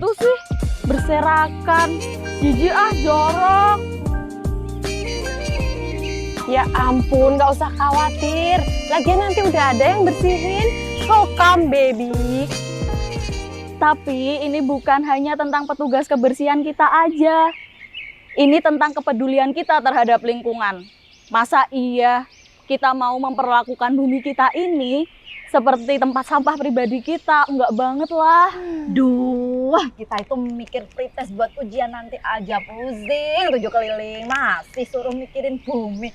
gitu sih? Berserakan. Jijik ah, jorok. Ya ampun, nggak usah khawatir. Lagian nanti udah ada yang bersihin. So come baby. Tapi ini bukan hanya tentang petugas kebersihan kita aja. Ini tentang kepedulian kita terhadap lingkungan. Masa iya kita mau memperlakukan bumi kita ini seperti tempat sampah pribadi kita? Enggak banget lah. Duh, kita itu mikir pretest buat ujian nanti aja pusing 7 keliling. Masih suruh mikirin bumi.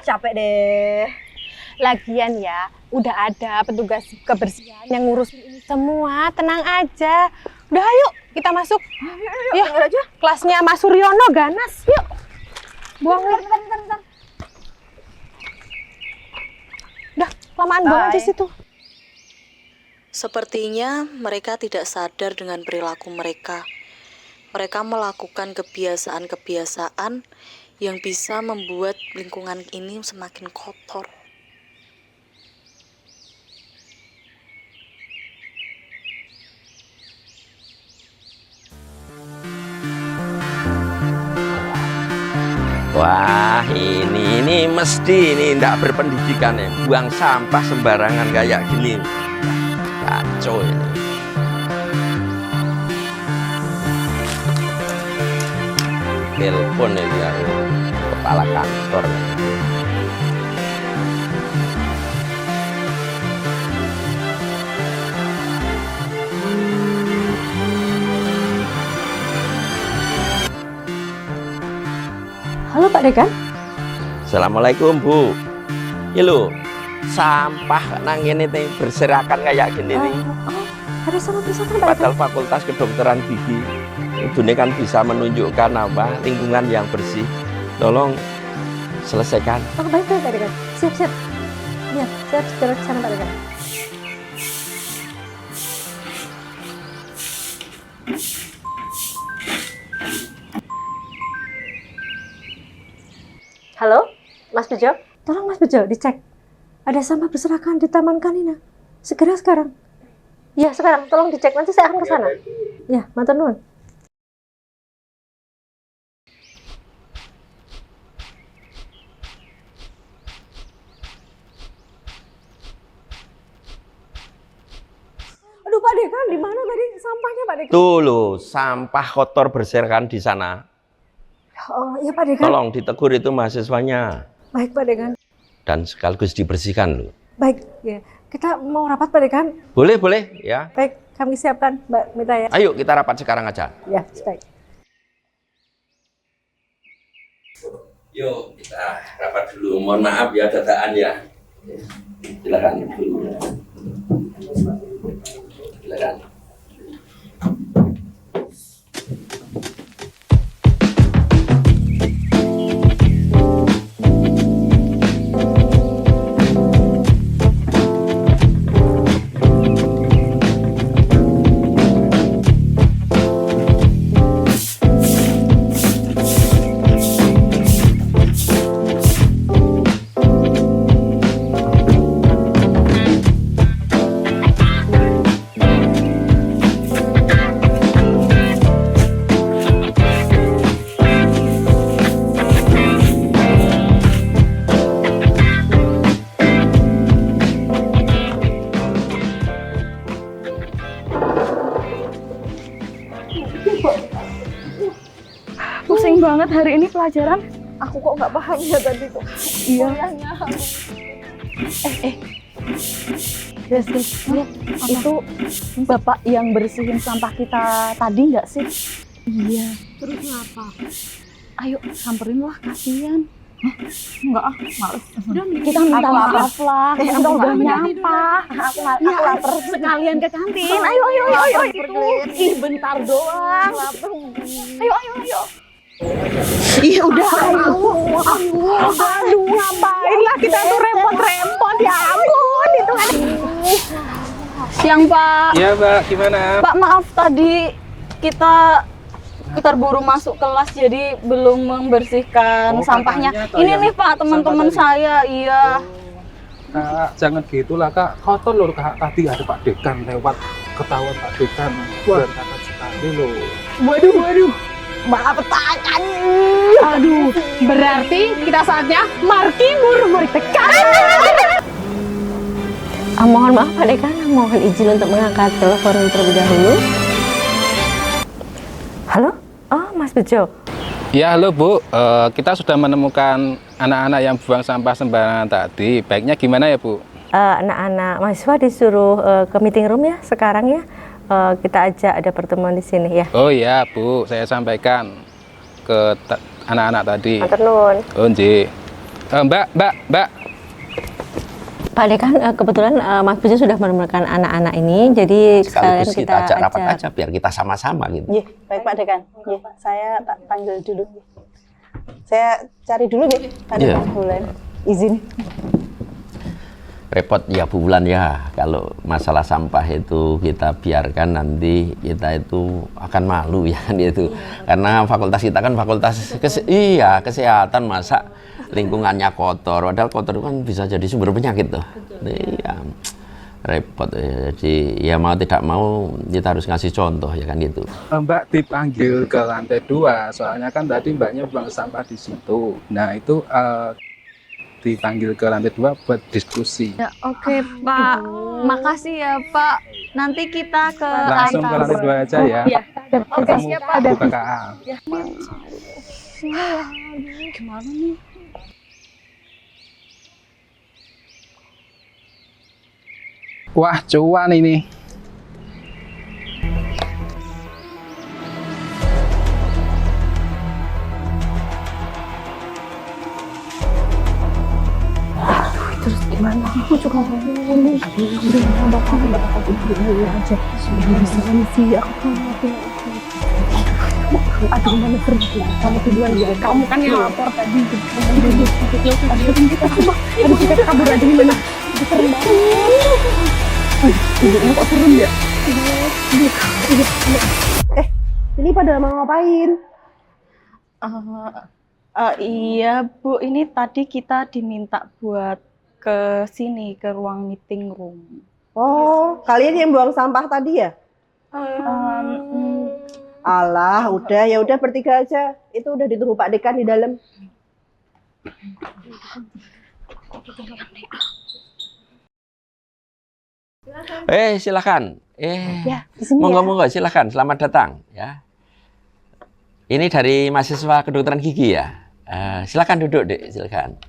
Capek deh. Lagian ya, udah ada petugas kebersihan yang ngurusin ini semua. Tenang aja. Udah ayo, kita masuk. Yuk, aja. Kelasnya Mas Suryono ganas. Yuk. Buang lu. Bentar. Udah, kelamaan banget di situ. Sepertinya mereka tidak sadar dengan perilaku mereka. Mereka melakukan kebiasaan-kebiasaan yang bisa membuat lingkungan ini semakin kotor. Wah, ini mesti ini tidak berpendidikan ya. Buang sampah sembarangan kayak gini. Kacau ini. Telepon ya, kepala kantor. Halo Pak Dekan. Assalamualaikum Bu. Ya lo, sampah nang ini berserakan kayak gini nih. Ada sama bersama Pak Dekan. Padahal Fakultas Kedokteran Gigi itu kan bisa menunjukkan apa lingkungan yang bersih. Tolong selesaikan. Oh, baik Pak Dekan. Siap. Ya, siap segera ke sana Pak Dekan. Halo, Mas Bejo? Tolong Mas Bejo dicek. Ada sampah berserakan di Taman Kanina. Segera sekarang. Ya, sekarang. Tolong dicek. Nanti saya akan ke sana. Ya, matur nuwun. Aduh Pak Dekan, di mana tadi sampahnya Pak Dekan? Tuh loh, sampah kotor berserakan di sana. Oh, iya Pak Dekan. Tolong ditegur itu mahasiswanya. Baik Pak Dekan. Dan sekaligus dibersihkan loh. Baik, ya. Kita mau rapat Pak Dekan. Boleh ya. Baik, kami siapkan Mbak Mita ya. Ayo kita rapat sekarang aja. Ya, baik. Yuk kita rapat dulu. Mohon maaf ya dadaan ya. Silakan dulu. Silakan. Pusing banget hari ini pelajaran. Aku kok nggak paham ya tadi tuh. Iya. Kuliahnya. Des, lihat itu bapak yang bersihin sampah kita tadi nggak sih? Iya. Terus ngapa? Ayo samperin lah, kasihan. Enggak ah, males. Kita minta Aku lapar. maaf lah. Eh, Kita aku udah lapar. nyapa. Aku Ya, lapar. sekalian ke kantin. Ayo gitu. Ih, bentar doang. Ayo. Ih, udah aduh, ngapain lah kita tuh repot-repot, ya ampun, itu kan. Siang, Pak. Iya, Mbak, gimana? Pak, maaf tadi kita terburu masuk kelas jadi belum membersihkan Oh, sampahnya. katanya toh Ini yang nih Pak, teman-teman sampah tadi. saya, iya. Kak, jangan gitulah, Kak. Kotor loh, Kak. Tadi ada Pak Dekan lewat. ketahuan Pak Dekan berantakan sekali loh. Waduh, malah petakan. Aduh, berarti kita saatnya markibur bertekan. Mohon maaf Pak Dekan, mohon izin untuk mengangkat telepon terlebih dahulu. Halo? Oh, Mas Bejo. Ya halo Bu, kita sudah menemukan anak-anak yang buang sampah sembarangan tadi. Baiknya gimana ya Bu? Anak-anak mahasiswa disuruh ke meeting room ya sekarang ya. Kita ajak ada pertemuan di sini ya. Oh iya Bu, saya sampaikan ke anak-anak tadi. Matur nuwun. Oh nggih. Mbak. Pak Dekan, kebetulan Mas Bejo sudah menemukan anak-anak ini, jadi sekalian Sekaligus kita ajak rapat aja biar kita sama-sama gitu. Iya, baik Pak Dekan. Iya, saya tak panggil dulu. Saya cari dulu deh, Pak Iya. Dekan. Bulan izin. Repot ya Bu Wulan ya, kalau masalah sampah itu kita biarkan nanti kita itu akan malu ya kan itu. Karena fakultas kita kan fakultas kesehatan, masa lingkungannya kotor, padahal kotor itu kan bisa jadi sumber penyakit tuh. Ya, repot ya. Jadi ya mau tidak mau kita harus ngasih contoh ya kan gitu. Mbak dipanggil ke lantai 2, soalnya kan tadi mbaknya buang sampah di situ. Nah itu dipanggil ke lantai 2 buat diskusi. Ya, oke Pak. Makasih ya Pak. Nanti kita ke Langsung ke lantai 2 aja ya. Iya. Oke, Ketemu siap Pak. Bu KKA. Gimana nih? Wah cuan ini. Kamu kan yang lapor tadi. Aduh, kita kabur aja gimana? Serem banget. Ibunya kok serem ya? Ini pada mau ngapain? Iya Bu, ini tadi kita diminta buat ke sini, ke ruang meeting room. Oh, kalian yang buang sampah tadi ya? Alah, udah ya udah bertiga aja. Itu udah ditunggu Pak Dekan di dalam. Silakan. Ya, di sini Monggo silakan. Selamat datang ya. Ini dari mahasiswa kedokteran gigi ya. Silakan duduk Dek, silakan.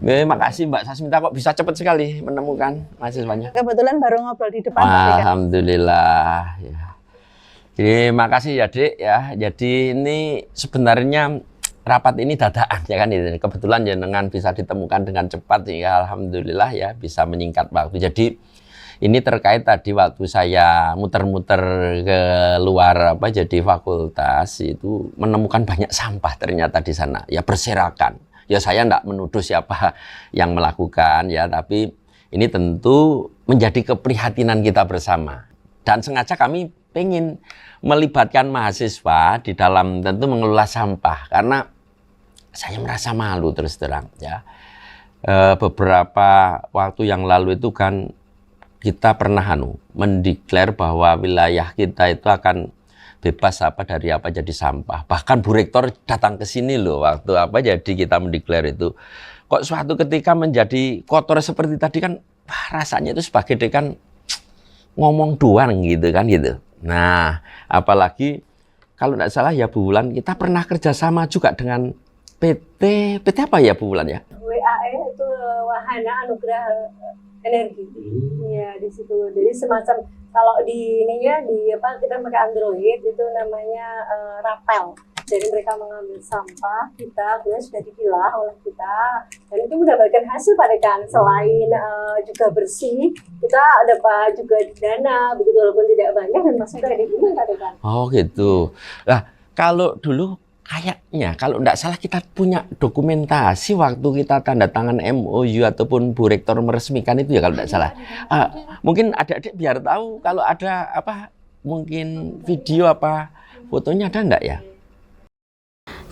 Makasih Mbak Sasminta, kok bisa cepat sekali menemukan mahasiswanya. Kebetulan baru ngobrol di depan Pak Dekan. Alhamdulillah ya. Jadi makasih ya Dek ya. Jadi ini sebenarnya rapat ini dadakan ya kan, kebetulan jenengan bisa ditemukan dengan cepat sehingga alhamdulillah ya bisa menyingkat waktu. Jadi ini terkait tadi waktu saya muter-muter ke luar jadi fakultas itu menemukan banyak sampah ternyata di sana ya, berserakan. Ya saya enggak menuduh siapa yang melakukan ya, tapi ini tentu menjadi keprihatinan kita bersama. Dan sengaja kami pengen melibatkan mahasiswa di dalam tentu mengelola sampah, karena saya merasa malu terus terang ya. Beberapa waktu yang lalu itu kan kita pernah mendeklar bahwa wilayah kita itu akan bebas dari apa jadi sampah. Bahkan Bu Rektor datang ke sini loh waktu jadi kita mendeklar itu. Kok suatu ketika menjadi kotor seperti tadi kan, rasanya itu sebagai dekan ngomong doang gitu kan gitu. Nah, apalagi kalau tidak salah ya Bu Wulan, kita pernah kerjasama juga dengan PT apa ya Bu Wulan ya? WAE itu Wahana Anugerah Energi. Iya, di situ. Jadi semacam kalau di ininya kita pakai Android itu namanya Rapel. Jadi mereka mengambil sampah kita, kemudian sudah dipilah oleh kita, dan itu mendapatkan hasil Pak Dekan. Selain juga bersih, kita dapat juga dana, begitu walaupun tidak banyak dan masuk ke rekening Pak Dekan. Oh gitu. Nah kalau dulu kayaknya kalau tidak salah kita punya dokumentasi waktu kita tanda tangan MOU ataupun Bu Rektor meresmikan itu ya kalau tidak salah. Mungkin adik-adik biar tahu kalau ada mungkin video fotonya ada enggak ya?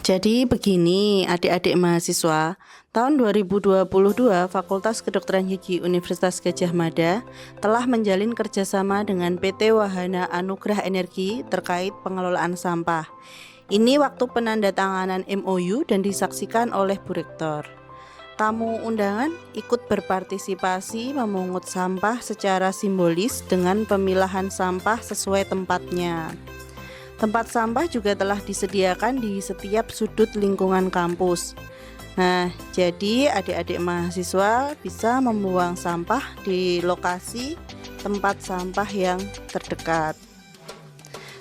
Jadi begini adik-adik mahasiswa, tahun 2022 Fakultas Kedokteran Gigi Universitas Gadjah Mada telah menjalin kerjasama dengan PT Wahana Anugrah Energi terkait pengelolaan sampah. Ini waktu penandatanganan MOU dan disaksikan oleh Bu Rektor. Tamu undangan ikut berpartisipasi memungut sampah secara simbolis dengan pemilahan sampah sesuai tempatnya. Tempat sampah juga telah disediakan di setiap sudut lingkungan kampus. Nah, jadi adik-adik mahasiswa bisa membuang sampah di lokasi tempat sampah yang terdekat.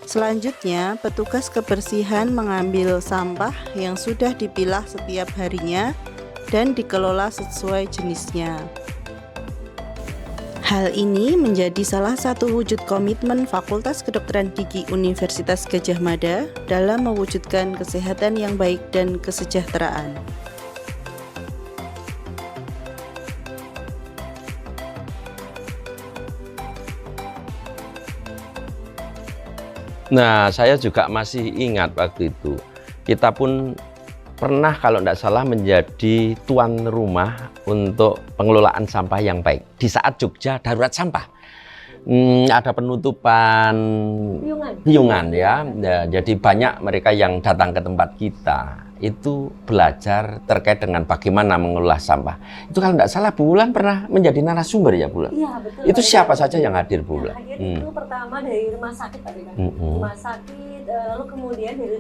Selanjutnya, petugas kebersihan mengambil sampah yang sudah dipilah setiap harinya dan dikelola sesuai jenisnya. Hal ini menjadi salah satu wujud komitmen Fakultas Kedokteran Gigi Universitas Gadjah Mada dalam mewujudkan kesehatan yang baik dan kesejahteraan. Nah, saya juga masih ingat waktu itu. Kita pun pernah kalau tidak salah menjadi tuan rumah untuk pengelolaan sampah yang baik. Di saat Jogja darurat sampah. Ada penutupan piungan ya. Jadi banyak mereka yang datang ke tempat kita itu belajar terkait dengan bagaimana mengelola sampah. Itu kalau tidak salah Bu Wulan pernah menjadi narasumber ya Bu Wulan? Iya betul. Itu siapa saja yang hadir Bu Wulan? Yang hadir itu pertama dari rumah sakit Pak Dekan. Rumah sakit, lalu kemudian dari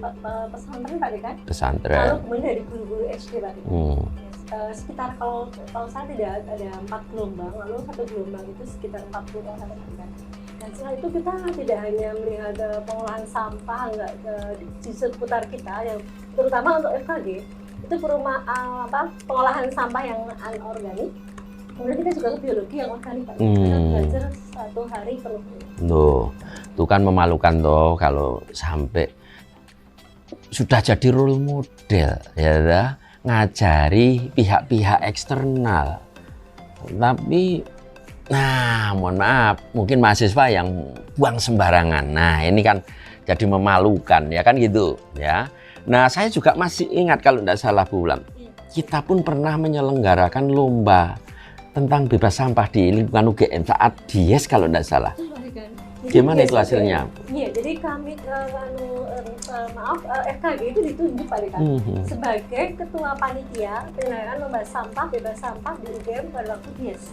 pesantren Pak Dekan. Pesantren. Lalu kemudian dari guru-guru SD Pak Dekan. Sekitar kalau saya tidak ada 4 gelombang, lalu satu gelombang itu sekitar 40 orang Pak Dekan. Dan setelah itu kita tidak hanya melihat pengolahan sampah di seputar kita, yang terutama untuk FKG itu pengolahan sampah yang anorganik. Kemudian kita juga ke biologi yang organik. Kita belajar 1 hari penuh. Tuh kan memalukan toh kalau sampai sudah jadi role model ya, ngajari pihak-pihak eksternal. Tapi mohon maaf, mungkin mahasiswa yang buang sembarangan. Nah, ini kan jadi memalukan ya kan gitu ya. Nah, saya juga masih ingat kalau tidak salah Bu Wulan, kita pun pernah menyelenggarakan lomba tentang bebas sampah di lingkungan UGM saat Dies kalau tidak salah. Gimana itu hasilnya? Iya, jadi kami FKG itu ditunjuk Pak Dekan sebagai ketua panitia penyelenggaraan lomba sampah bebas sampah di UGM pada waktu Dies.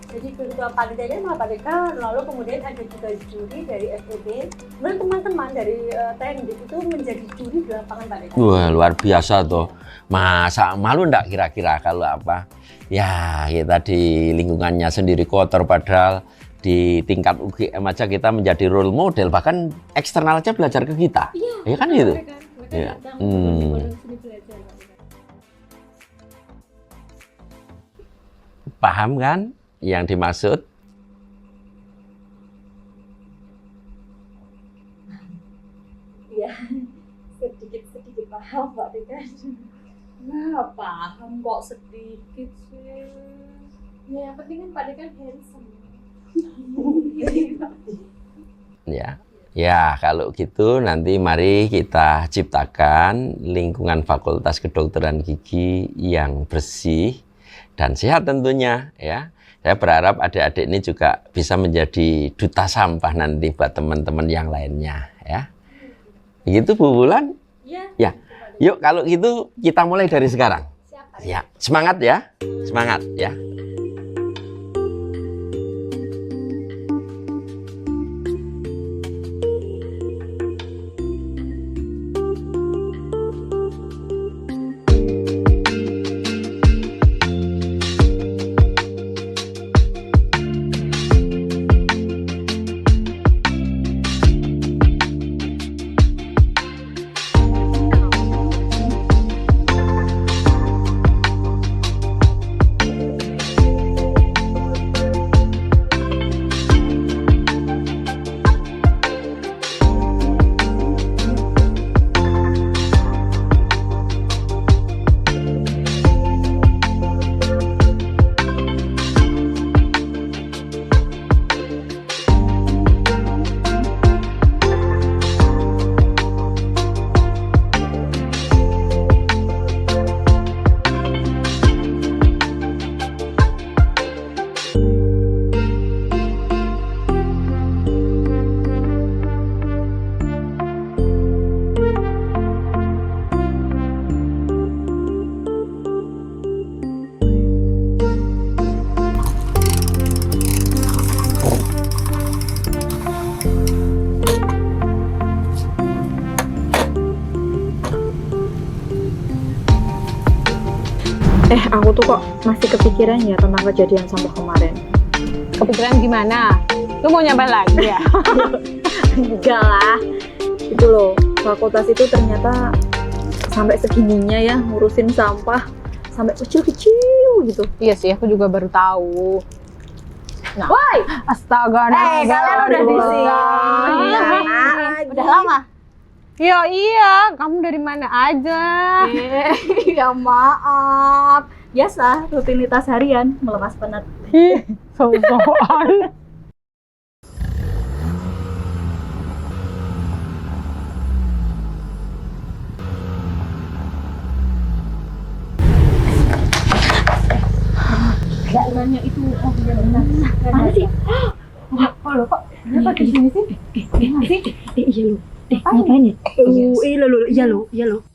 Jadi ketua panitianya malah Pak Dekan, lalu kemudian ada juga juri dari FEB, kemudian teman-teman dari TND itu menjadi juri di lapangan Pak Dekan. Wah, luar biasa toh. Masa malu enggak kira-kira kalau apa? Ya, kita di lingkungannya sendiri kotor padahal di tingkat UGM aja kita menjadi role model, bahkan eksternal aja belajar ke kita. Iya, ya kan gitu. Ya. Paham kan yang dimaksud? Iya, sedikit paham Pak Dekan. Nah, paham kok sedikit sih. Ya, yang penting kan Pak Dekan handsome. Ya, kalau gitu nanti mari kita ciptakan lingkungan Fakultas Kedokteran Gigi yang bersih dan sehat tentunya ya. Saya berharap adik-adik ini juga bisa menjadi duta sampah nanti buat teman-teman yang lainnya ya. Begitu Bu Wulan? Ya. Yuk kalau gitu kita mulai dari sekarang. Ya, semangat ya. Semangat ya. Aku tuh kok masih kepikiran ya tentang kejadian sampah kemarin. Kepikiran gimana? Lu mau nyampe lagi ya? Enggak lah. Itu loh, fakultas itu ternyata sampai segininya ya ngurusin sampah sampai kecil-kecil gitu. Iya sih, aku juga baru tahu. Nah, Woi, astaga, kalian udah di sini. Udah lama? Iya, kamu dari mana aja? Ya maaf. Biasa, rutinitas harian melepas penat. So-soan. Nanya itu mana sih? Oh lo kok kenapa di sini sih? Iya lo. Ngapain ya? Iya lo.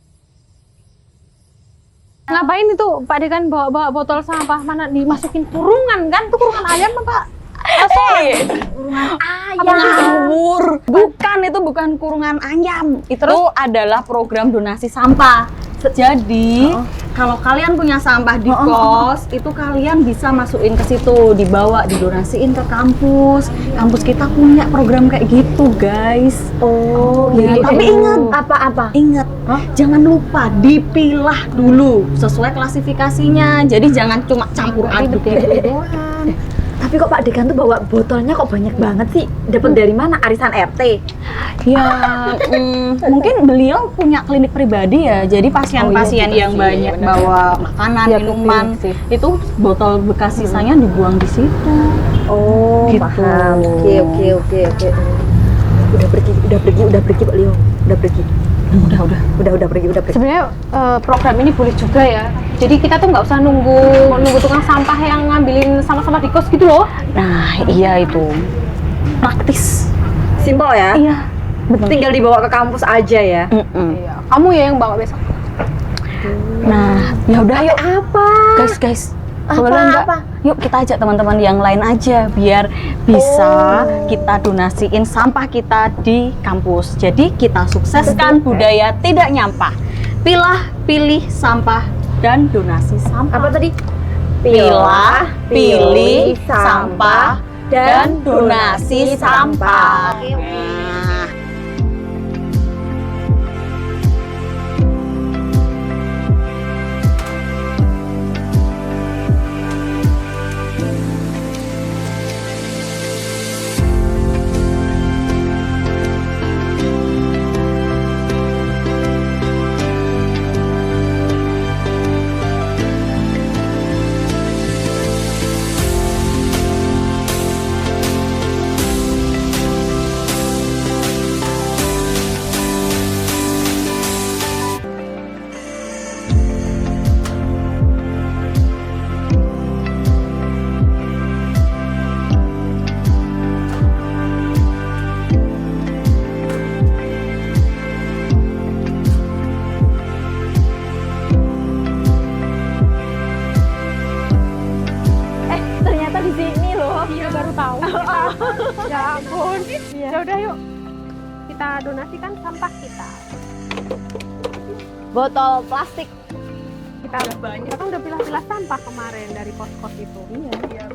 Ngapain itu Pak Dekan bawa botol sampah mana dimasukin kurungan kan? Itu kurungan ayam apa? Kurungan ayam. Ngawur. Bukan, itu bukan kurungan ayam. Itu adalah program donasi sampah. Jadi, kalau kalian punya sampah di kos, itu kalian bisa masukin ke situ, dibawa, didonasiin ke kampus. Kampus kita punya program kayak gitu, guys. Ya, tapi ingat apa-apa? Ingat, jangan lupa dipilah dulu sesuai klasifikasinya. Jadi jangan cuma campur aduk gitu. Tapi kok Pak Dekan tuh bawa botolnya kok banyak banget sih? Dapat dari mana? Arisan RT? Ya, mungkin beliau punya klinik pribadi ya. Jadi pasien-pasien yang banyak bawa makanan, minuman, itu botol bekas sisanya dibuang di situ. Oh, Gitu. paham. Oke. Udah pergi Pak Leo. Udah pergi. Udah pergi. Sebenarnya program ini boleh juga ya. Jadi kita tuh nggak usah nunggu tukang sampah yang ngambilin sampah-sampah di kos gitu loh. Nah, iya itu. Praktis. Simpel ya? Iya. Betul. Tinggal dibawa ke kampus aja ya. Iya. Kamu ya yang bawa besok. Nah, ya udah yuk. Apa? Guys. Boleh nggak? Yuk kita ajak teman-teman yang lain aja biar bisa kita donasiin sampah kita di kampus. Jadi kita sukseskan budaya tidak nyampah. Pilih sampah dan donasi sampah. Apa tadi? Pilih sampah dan donasi sampah. Nah. Ternyata di sini loh. Iya baru tahu. Ya ampun. Ya udah yuk. Kita donasikan sampah kita. Botol plastik. Kita kan udah pilah-pilah sampah kemarin dari kos-kos itu. Iya.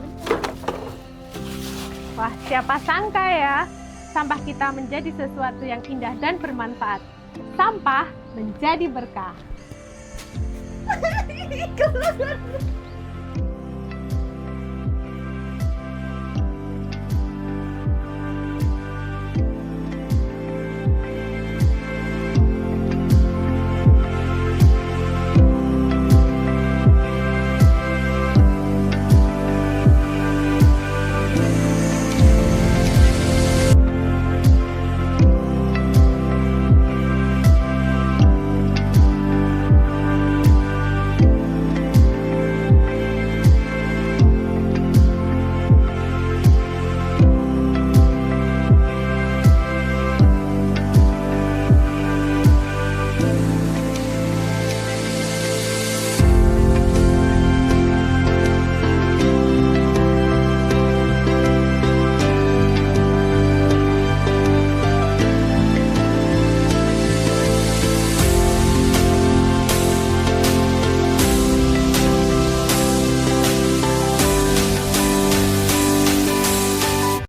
Wah, siapa sangka ya, sampah kita menjadi sesuatu yang indah dan bermanfaat. Sampah menjadi berkah.